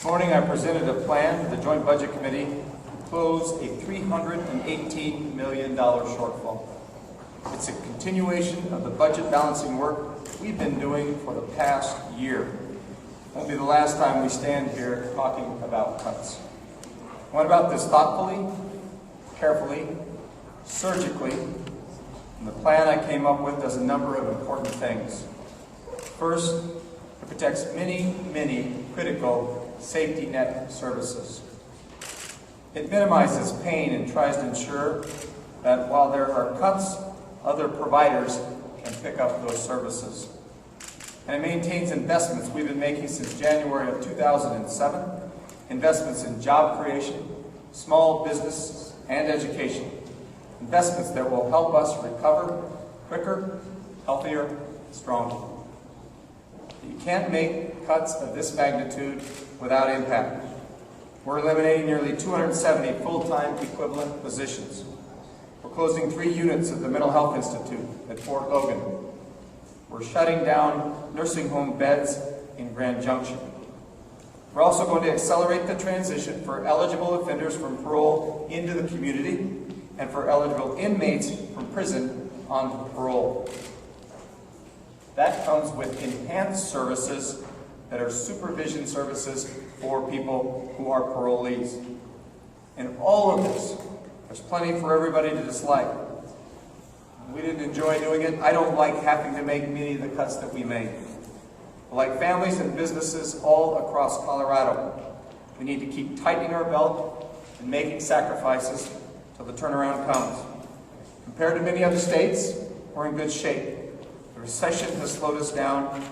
This morning I presented a plan to the Joint Budget Committee to close a $318 million shortfall. It's a continuation of the budget balancing work we've been doing for the past year. It won't be the last time we stand here talking about cuts. I went about this thoughtfully, carefully, surgically, and the plan I came up with does a number of important things. First, it protects many critical safety net services. It minimizes pain and tries to ensure that while there are cuts, other providers can pick up those services. And it maintains investments we've been making since January of 2007, investments in job creation, small business, and education, investments that will help us recover quicker, healthier, stronger. You can't make cuts of this magnitude without impact. We're eliminating nearly 270 full-time equivalent positions. We're closing 3 units at the Mental Health Institute at Fort Logan. We're shutting down nursing home beds in Grand Junction. We're also going to accelerate the transition for eligible offenders from parole into the community and for eligible inmates from prison on parole. That comes with enhanced services that are supervision services for people who are parolees. And all of this, there's plenty for everybody to dislike. We didn't enjoy doing it. I don't like having to make many of the cuts that we made. But like families and businesses all across Colorado, we need to keep tightening our belt and making sacrifices till the turnaround comes. Compared to many other states, we're in good shape. The recession has slowed us down.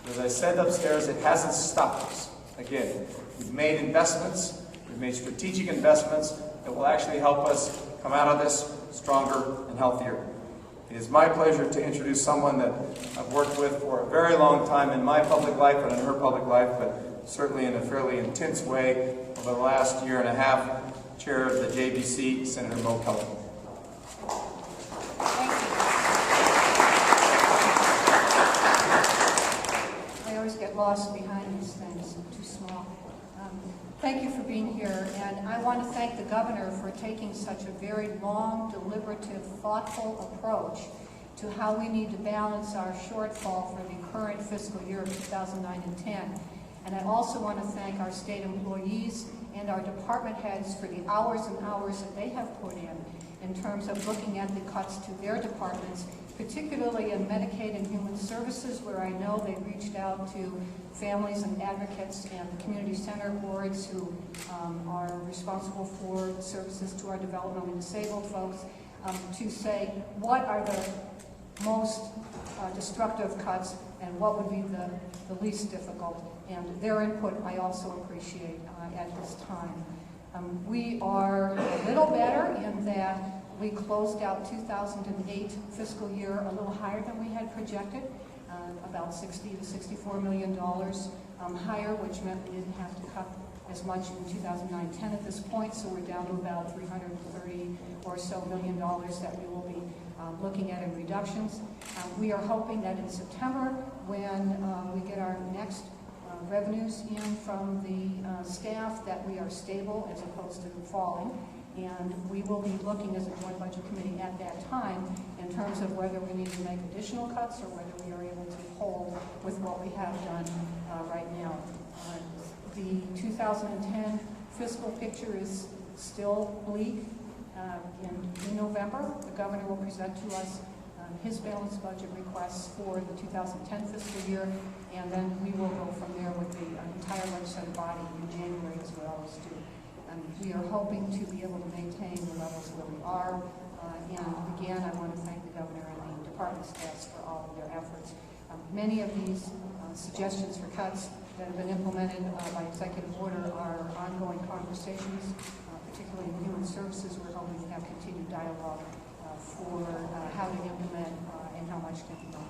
As I said upstairs, it hasn't stopped us. Again, we've made investments, we've made strategic investments that will actually help us come out of this stronger and healthier. It is my pleasure to introduce someone that I've worked with for a very long time in my public life and in her public life, but certainly in a fairly intense way over the last year and a half, Chair of the JBC, Senator Mo Kelly. Get lost behind these things. I'm too small. Thank you for being here, and I want to thank the governor for taking such a very long, deliberative, thoughtful approach to how we need to balance our shortfall for the current fiscal year of 2009 and 10. And I also want to thank our state employees and our department heads for the hours and hours that they have put in terms of looking at the cuts to their departments, particularly in Medicaid and Human Services, where I know they reached out to families and advocates and the community center boards who are responsible for services to our developmentally disabled folks, to say what are the most destructive cuts and what would be the least difficult. And their input I also appreciate at this time. We are a little better in that we closed out 2008 fiscal year a little higher than we had projected, about $60 to $64 million higher, which meant we didn't have to cut as much in 2009-10 at this point, so we're down to about $330 or so million that we will be looking at in reductions. We are hoping that in September, when we get our next revenues in from the staff, that we are stable as opposed to falling. And we will be looking as a Joint Budget Committee at that time in terms of whether we need to make additional cuts or whether we are able to hold with what we have done right now. The 2010 fiscal picture is still bleak. In November, the governor will present to us his balanced budget requests for the 2010 fiscal year, and then we will go from there with the entire legislative body in January, as we always do. We are hoping to be able to maintain the levels where we are. And again, I want to thank the governor and the department staffs for all of their efforts. Many of these suggestions for cuts that have been implemented by executive order are ongoing conversations, particularly in human services. We're hoping to have continued dialogue for how to implement and how much can be done.